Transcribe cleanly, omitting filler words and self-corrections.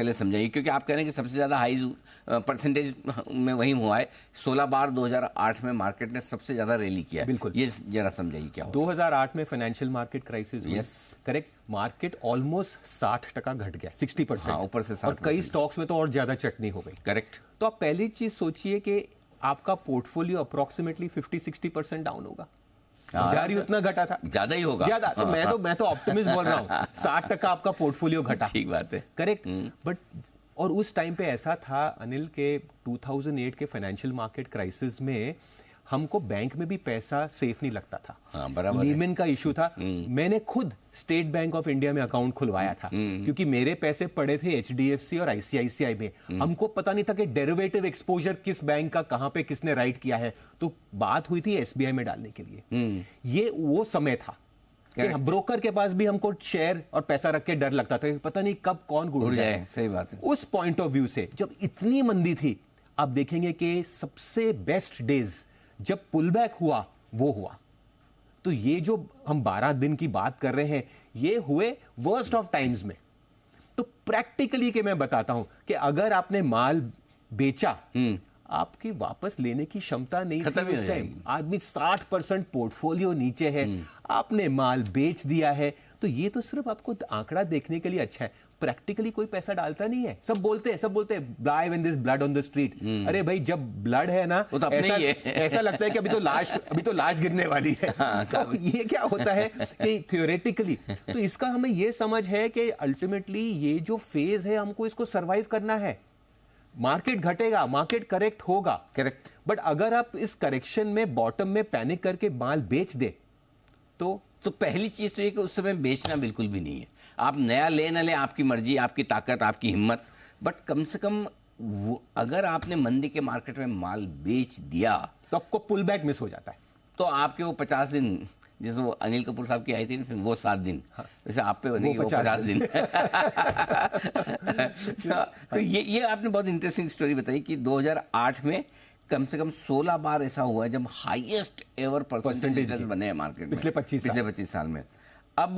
पहले समझाइए, क्योंकि आप कह रहे हैं कि सबसे ज़्यादा हाई परसेंटेज में वही हुआ है। 16 बार 2008 में मार्केट ने सबसे ज़्यादा रैली किया। बिल्कुल, ये जरा समझाइए क्या हुआ। 2008 में फाइनेंशियल मार्केट क्राइसिस हुई। Yes, correct. मार्केट ऑलमोस्ट 60% घट गया, 60%। हाँ, ऊपर से 60%। और कई स्टॉक्स में तो और ज्यादा चटनी हो गई। करेक्ट। तो आप पहली चीज सोचिए कि आपका पोर्टफोलियो अप्रोक्सीमेटली 50-60% डाउन होगा। जारी उतना घटा था, ज्यादा ही होगा। ज्यादा। तो मैं तो ऑप्टिमिस्ट बोल रहा हूँ। 60% आपका पोर्टफोलियो घटा। ठीक बात है। करेक्ट। बट और उस टाइम पे ऐसा था अनिल के 2008 के फाइनेंशियल मार्केट क्राइसिस में हमको बैंक में भी पैसा सेफ नहीं लगता था। हाँ, बराबर। लीमन का इशू था। मैंने खुद स्टेट बैंक ऑफ इंडिया में अकाउंट खुलवाया था, क्योंकि मेरे पैसे पड़े थे एचडीएफसी और आईसीआईसीआई में। हमको पता नहीं था कि डेरिवेटिव एक्सपोजर किस बैंक का कहां पे किसने राइट किया है। तो बात हुई थी एसबीआई में डालने के लिए। ये वो समय था कि ब्रोकर के पास भी हमको शेयर और पैसा रख के डर लगता था, पता नहीं कब कौन उड़ जाए। सही बात है। उस पॉइंट ऑफ व्यू से जब इतनी मंदी थी, आप देखेंगे कि सबसे बेस्ट डेज जब पुल बैक हुआ वो हुआ। तो ये जो हम 12 दिन की बात कर रहे हैं, ये हुए वर्स्ट ऑफ टाइम्स में। तो प्रैक्टिकली के मैं बताता हूं कि अगर आपने माल बेचा, आपकी वापस लेने की क्षमता नहीं थी उस टाइम। आदमी 60% पोर्टफोलियो नीचे है, आपने माल बेच दिया है। तो ये तो सिर्फ आपको आंकड़ा देखने के लिए अच्छा है, प्रैक्टिकली कोई पैसा डालता नहीं है। सब बोलते हैं ब्लाई when there is blood on the street. अरे भाई, जब ब्लड है ना, तो ऐसा लगता है कि अभी तो लाश गिरने वाली है। तो ये क्या होता है कि थियोरेटिकली, तो इसका हमें ये समझ है कि अल्टीमेटली ये जो फेज है हमको इसको सरवाइव करना है। मार्केट घटेगा, मार्केट करेक्ट होगा। करेक्ट। बट अगर आप इस करेक्शन में बॉटम में पैनिक करके माल बेच दे तो पहली चीज तो ये कि उस समय बेचना बिल्कुल भी नहीं है। आप नया ले ना ले, आपकी मर्जी, आपकी ताकत, आपकी हिम्मत। बट कम से कम अगर आपने मंदी के मार्केट में माल बेच दिया तो आपको पुल बैक मिस हो जाता है। तो आपके वो 50 दिन, जैसे वो अनिल कपूर साहब की आई थी फिर वो 7 दिन, वैसे आप पे बनेगी वो 50 दिन। तो ये आपने बहुत इंटरेस्टिंग स्टोरी बताई कि 2008 में कम से कम 16 बार ऐसा हुआ है जब हाईएस्ट एवर परसेंटेज बने हैं मार्केट में पिछले 25 साल में। अब